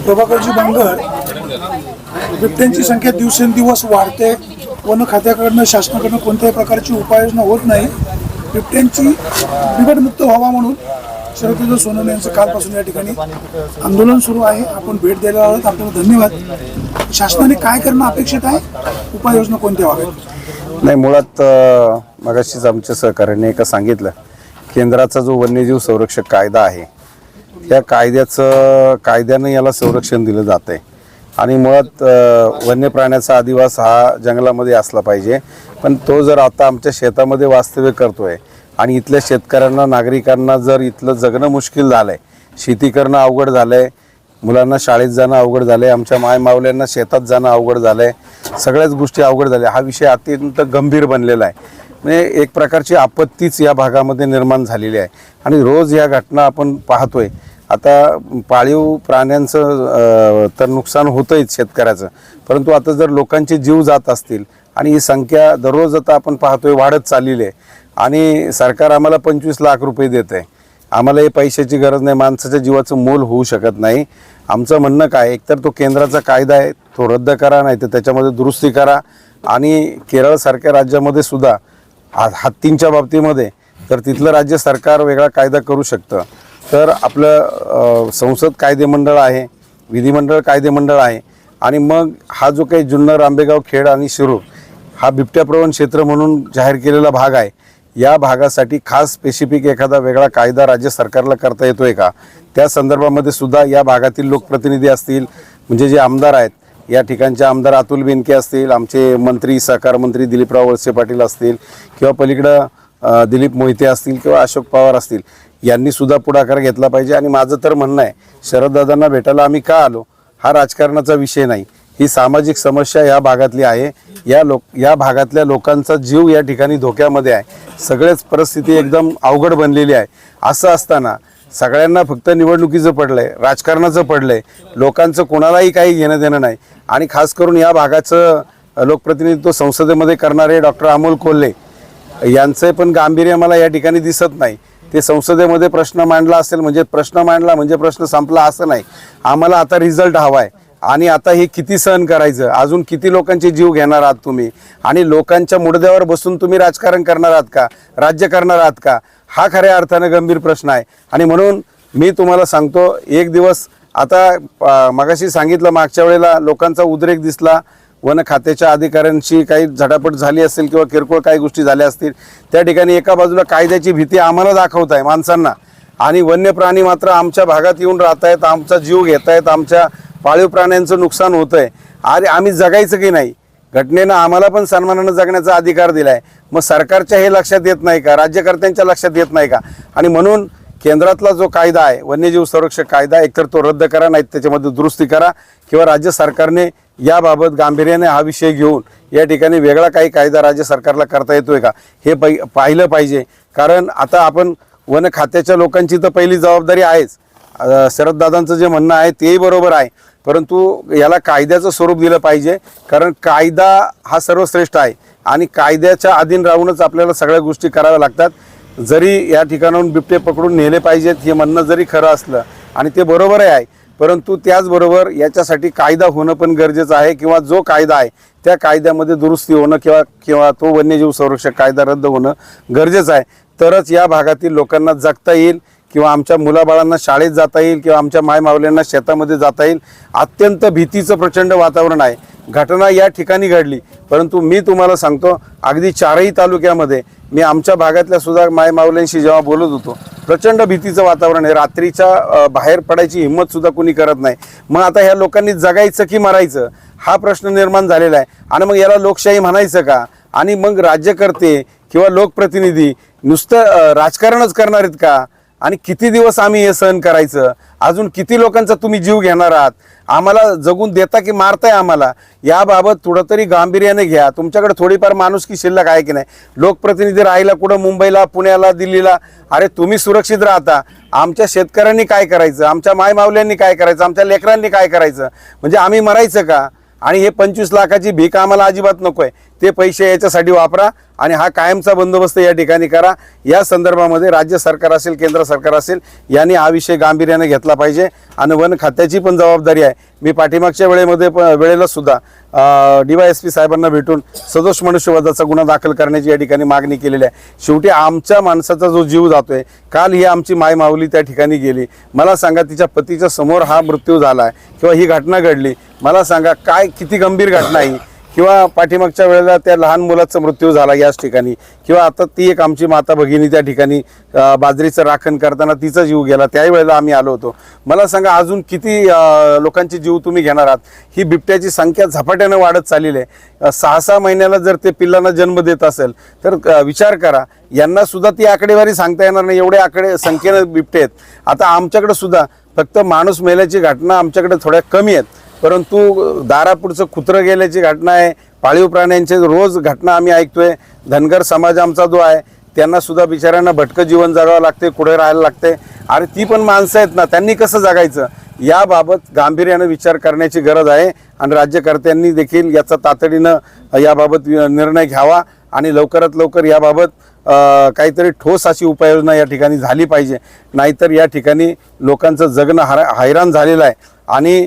प्रभाकरजी बांगर, बिबट्यांची संख्या दिवसेंदिवस वाढते. वन खात्याकडनं शासनाकडनं कोणत्याही प्रकारची उपाययोजना होत नाही. बिबट्यांची बिबटमुक्त व्हावा म्हणून शरद सोनवणे यांचं कालपासून या ठिकाणी आंदोलन सुरू आहे. आपण भेट द्यायला आहोत. आपल्याला धन्यवाद. शासनाने काय करणं अपेक्षित आहे, उपाययोजना कोणत्या व्हाव्यात? नाही, मुळात मगाशीच आमच्या सहकार्याने एका सांगितलं, केंद्राचा जो वन्यजीव संरक्षक कायदा आहे त्या कायद्यानं याला संरक्षण दिलं जातं आहे. आणि मुळात वन्य प्राण्याचा अधिवास हा जंगलामध्ये असला पाहिजे. पण तो जर आता आमच्या शेतामध्ये वास्तव्य करतोय आणि इथल्या शेतकऱ्यांना, नागरिकांना जर इथलं जगणं मुश्किल झालं आहे, शेती करणं अवघड झालं आहे, मुलांना शाळेत जाणं अवघड झालं आहे, आमच्या मायमावल्यांना शेतात जाणं अवघड झालं आहे, सगळ्याच गोष्टी अवघड झाल्या. हा विषय अत्यंत गंभीर बनलेला आहे. म्हणजे एक प्रकारची आपत्तीच या भागामध्ये निर्माण झालेली आहे आणि रोज या घटना आपण पाहतोय. आता पाळीव प्राण्यांचं तर नुकसान होतंच शेतकऱ्याचं, परंतु आता जर लोकांचे जीव जात असतील आणि ही संख्या दररोज आता आपण पाहतोय वाढत चाललेली आहे आणि सरकार आम्हाला 25 लाख रुपये देत आहे. आम्हाला हे पैशाची गरज नाही, माणसाच्या जीवाचं मोल होऊ शकत नाही. आमचं म्हणणं काय, एकतर तो केंद्राचा कायदा आहे तो रद्द करा, नाही तर त्याच्यामध्ये दुरुस्ती करा. आणि केरळसारख्या राज्यामध्ये सुद्धा हत्तींच्या बाबतीमध्ये तर तिथलं राज्य सरकार वेगळा कायदा करू शकतं. तर आपलं संसद कायदेमंडळ आहे, विधिमंडळ कायदेमंडळ आहे आणि मग हा जो काही जुन्नर, आंबेगाव, खेड आणि शिरूर हा बिबट्याप्रवण क्षेत्र म्हणून जाहीर केलेला भाग आहे, या भागासाठी खास स्पेसिफिक एखादा वेगळा कायदा राज्य सरकारला करता येतोय का? त्या संदर्भामध्ये सुद्धा या भागातील लोकप्रतिनिधी असतील, म्हणजे जे आमदार आहेत, या ठिकाणचे आमदार अतुल बेनके असतील, आमचे मंत्री, सहकार मंत्री दिलीपराव वळसे पाटील असतील, किंवा पलीकडं दिलीप मोहिते असतील किंवा अशोक पवार असतील, यांनी सुद्धा पुढाकार घेतला पाहिजे. आणि माझं तर म्हणणं आहे, शरददादांना भेटायला आम्ही का आलो हा राजकारणाचा विषय नाही, ही सामाजिक समस्या या भागातली आहे. या भागातल्या लोकांचा जीव या ठिकाणी धोक्यामध्ये आहे. सगळेच परिस्थिती एकदम अवघड बनलेली आहे. असं असताना सगळ्यांना फक्त निवडणुकीचं पडलंय, राजकारणाचं पडलंय, लोकांचं कोणालाही काही घेणं देणं नाही. आणि खास करून या भागाचं लोकप्रतिनिधित्व संसदेमध्ये करणारे डॉक्टर अमोल कोल्हे यांचं पण गांभीर्य मला या ठिकाणी दिसत नाही. ते संसदेमध्ये प्रश्न मांडला असेल म्हणजे प्रश्न मांडला म्हणजे प्रश्न संपला असं नाही. आम्हाला आता रिझल्ट हवा आहे. आणि आता हे किती सहन करायचं, अजून किती लोकांचे जीव घेणार आहात तुम्ही, आणि लोकांच्या मुडद्यावर बसून तुम्ही राजकारण करणार आहात का, राज्य करणार आहात का, हा खऱ्या अर्थानं गंभीर प्रश्न आहे. आणि म्हणून मी तुम्हाला सांगतो, एक दिवस आता मगाशी सांगितलं, मागच्या वेळेला लोकांचा उद्रेक दिसला, वन खात्याच्या अधिकाऱ्यांशी काही झटापट झाली असेल किंवा किरकोळ काही गोष्टी झाल्या असतील, त्या ठिकाणी एका बाजूला कायद्याची भीती आम्हाला दाखवत आहे माणसांना, आणि वन्य प्राणी मात्र आमच्या भागात येऊन राहत आहेत, आमचा जीव घेत आहेत, आमच्या पाळीव प्राण्यांचं नुकसान होतं आहे. अरे आम्ही जगायचं की नाही? घटनेनं आम्हाला पण सन्मानानं जगण्याचा अधिकार दिला आहे. मग सरकारच्या हे लक्षात येत नाही का, राज्यकर्त्यांच्या लक्षात येत नाही का? आणि म्हणून केंद्रातला जो कायदा आहे वन्यजीव संरक्षक कायदा, एकतर तो रद्द करा, नाही त्याच्यामध्ये दुरुस्ती करा, किंवा राज्य सरकारने याबाबत गांभीर्याने हा विषय घेऊन या ठिकाणी वेगळा काही कायदा राज्य सरकारला करता येतोय का हे पाहिलं पाहिजे. कारण आता आपण वन खात्याच्या लोकांची तर पहिली जबाबदारी आहेच. शरददादांचं जे म्हणणं आहे तेही बरोबर आहे, परंतु याला कायद्याचं स्वरूप दिलं पाहिजे. कारण कायदा हा सर्वश्रेष्ठ आहे आणि कायद्याच्या अधीन राहूनच आपल्याला सगळ्या गोष्टी कराव्या लागतात. जरी या ठिकाणाहून बिबटे पकडून नेले पाहिजेत हे म्हणणं जरी खरं असलं आणि ते बरोबरही आहे, परंतु त्याचबरोबर याच्यासाठी कायदा होणं पण गरजेचं आहे, किंवा जो कायदा आहे त्या कायद्यामध्ये दुरुस्ती होणं किंवा तो वन्यजीव संरक्षक कायदा रद्द होणं गरजेचं आहे. तरच या भागातील लोकांना जगता येईल, किंवा आमच्या मुलाबाळांना शाळेत जाता येईल, किंवा आमच्या मायमावल्यांना शेतामध्ये जाता येईल. अत्यंत भीतीचं प्रचंड वातावरण आहे. घटना या ठिकाणी घडली, परंतु मी तुम्हाला सांगतो, अगदी 4ही तालुक्यामध्ये मी आमच्या भागातल्या सुद्धा मायमावल्यांशी जेव्हा बोलत होतो, प्रचंड भीतीचं वातावरण आहे. रात्रीच्या बाहेर पडायची हिंमत सुद्धा कोणी करत नाही. मग आता ह्या लोकांनी जगायचं की मरायचं हा प्रश्न निर्माण झालेला आहे. आणि मग याला लोकशाही म्हणायचं का? आणि मग राज्यकर्ते किंवा लोकप्रतिनिधी नुसतं राजकारणच करणार आहेत का? आणि किती दिवस आम्ही हे सहन करायचं? अजून किती लोकांचा तुम्ही जीव घेणार आहात? आम्हाला जगून देता की मारताय आम्हाला? याबाबत थोडं तरी गांभीर्याने घ्या. तुमच्याकडे थोडीफार माणुसकी शिल्लक आहे की नाही? लोकप्रतिनिधी राहायला कुठं मुंबईला, पुण्याला, दिल्लीला? अरे तुम्ही सुरक्षित राहता, आमच्या शेतकऱ्यांनी काय करायचं? आमच्या मायमावल्यांनी काय करायचं? आमच्या लेकरांनी काय करायचं? म्हणजे आम्ही मरायचं का? आणि हे 25 लाखाची भीक आम्हाला अजिबात नको आहे. ते पैसे याच्यासाठी वापरा आणि हा कायमचा बंदोबस्त या ठिकाणी करा. या संदर्भामध्ये राज्य सरकार असेल, केंद्र सरकार असेल, यांनी हा विषय गांभीर्याने घेतला पाहिजे आणि वन खात्याची पण जबाबदारी आहे. मी पाठीमागच्या वेळेला सुद्धा DYSP साहेबांना भेटून सदोष मनुष्यवधाचा गुन्हा दाखल करण्याची या ठिकाणी मागणी केलेली आहे. शेवटी आमच्या माणसाचा जो जीव जातोय, काल ही आमची माय माऊली त्या ठिकाणी गेली. मला सांगा, तिच्या पतीच्या समोर हा मृत्यू झाला किंवा ही घटना घडली, मला सांगा काय किती गंभीर घटना आहे. किंवा पाठीमागच्या वेळेला त्या लहान मुलाचा मृत्यू झाला याच ठिकाणी, किंवा आता ती एक आमची माता भगिनी त्या ठिकाणी बाजरीचं राखण करताना तिचा जीव गेला, त्याही वेळेला आम्ही आलो होतो. मला सांगा अजून किती लोकांचे जीव तुम्ही घेणार आहात. ही बिबट्याची संख्या झपाट्यानं वाढत चाललेली आहे. 6-6 महिन्याला जर ते पिल्लांना जन्म देत असेल तर विचार करा, यांना सुद्धा ती आकडेवारी सांगता येणार नाही, एवढे संख्येनं बिबटे आहेत. आता आमच्याकडे सुद्धा फक्त माणूस मेल्याची घटना आमच्याकडे थोड्या कमी आहेत, परंतु दारापुढचं कुत्रं गेल्याची घटना आहे, पाळीव प्राण्यांचे रोज घटना आम्ही ऐकतोय. धनगर समाज आमचा जो आहे, त्यांना सुद्धा बिचाऱ्यांना भटकं जीवन जगावं लागते, कुठे राहायला लागते. अरे ती पण माणसं आहेत ना, त्यांनी कसं जगायचं, याबाबत गांभीर्यानं विचार करण्याची गरज आहे. आणि राज्यकर्त्यांनी देखील याचा तातडीनं याबाबत निर्णय घ्यावा आणि लवकरात लवकर याबाबत काहीतरी ठोस अशी उपाययोजना या ठिकाणी झाली पाहिजे. नाहीतर या ठिकाणी लोकांचं जगणं हैराण झालेलं आहे. आणि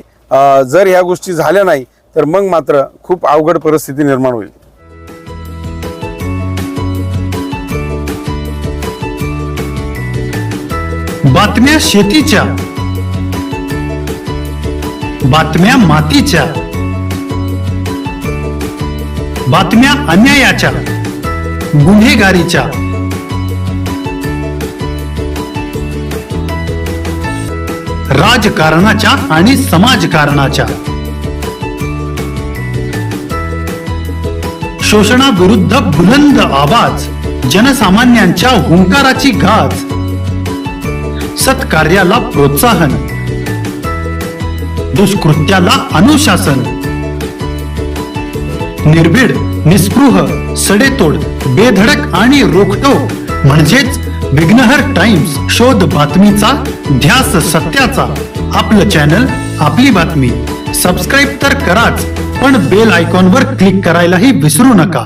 जर ह्या गोष्टी झाल्या नाही तर मग मात्र खूप अवघड परिस्थिती निर्माण होईल. बातम्या शेतीच्या, बातम्या मातीच्या, बातम्या अन्यायाच्या, गुन्हेगारीच्या, राजकारणाच्या आणि समाजकारणाच्या, शोषणाविरुद्ध बुलंद आवाज, जनसामान्यांच्या हुंकाराची गाज, सत्कार्याला प्रोत्साहन, दुष्कृत्याला अनुशासन, निर्भीड, निस्पृह, सडेतोड, बेधडक आणि रोखटोक म्हणजेच विघ्नहर टाइम्स. शोध बातमीचा, ध्यास सत्याचा. आपलं चॅनल, आपली बातमी. सबस्क्राईब तर कराच, पण बेल आयकॉनवर क्लिक करायलाही विसरू नका.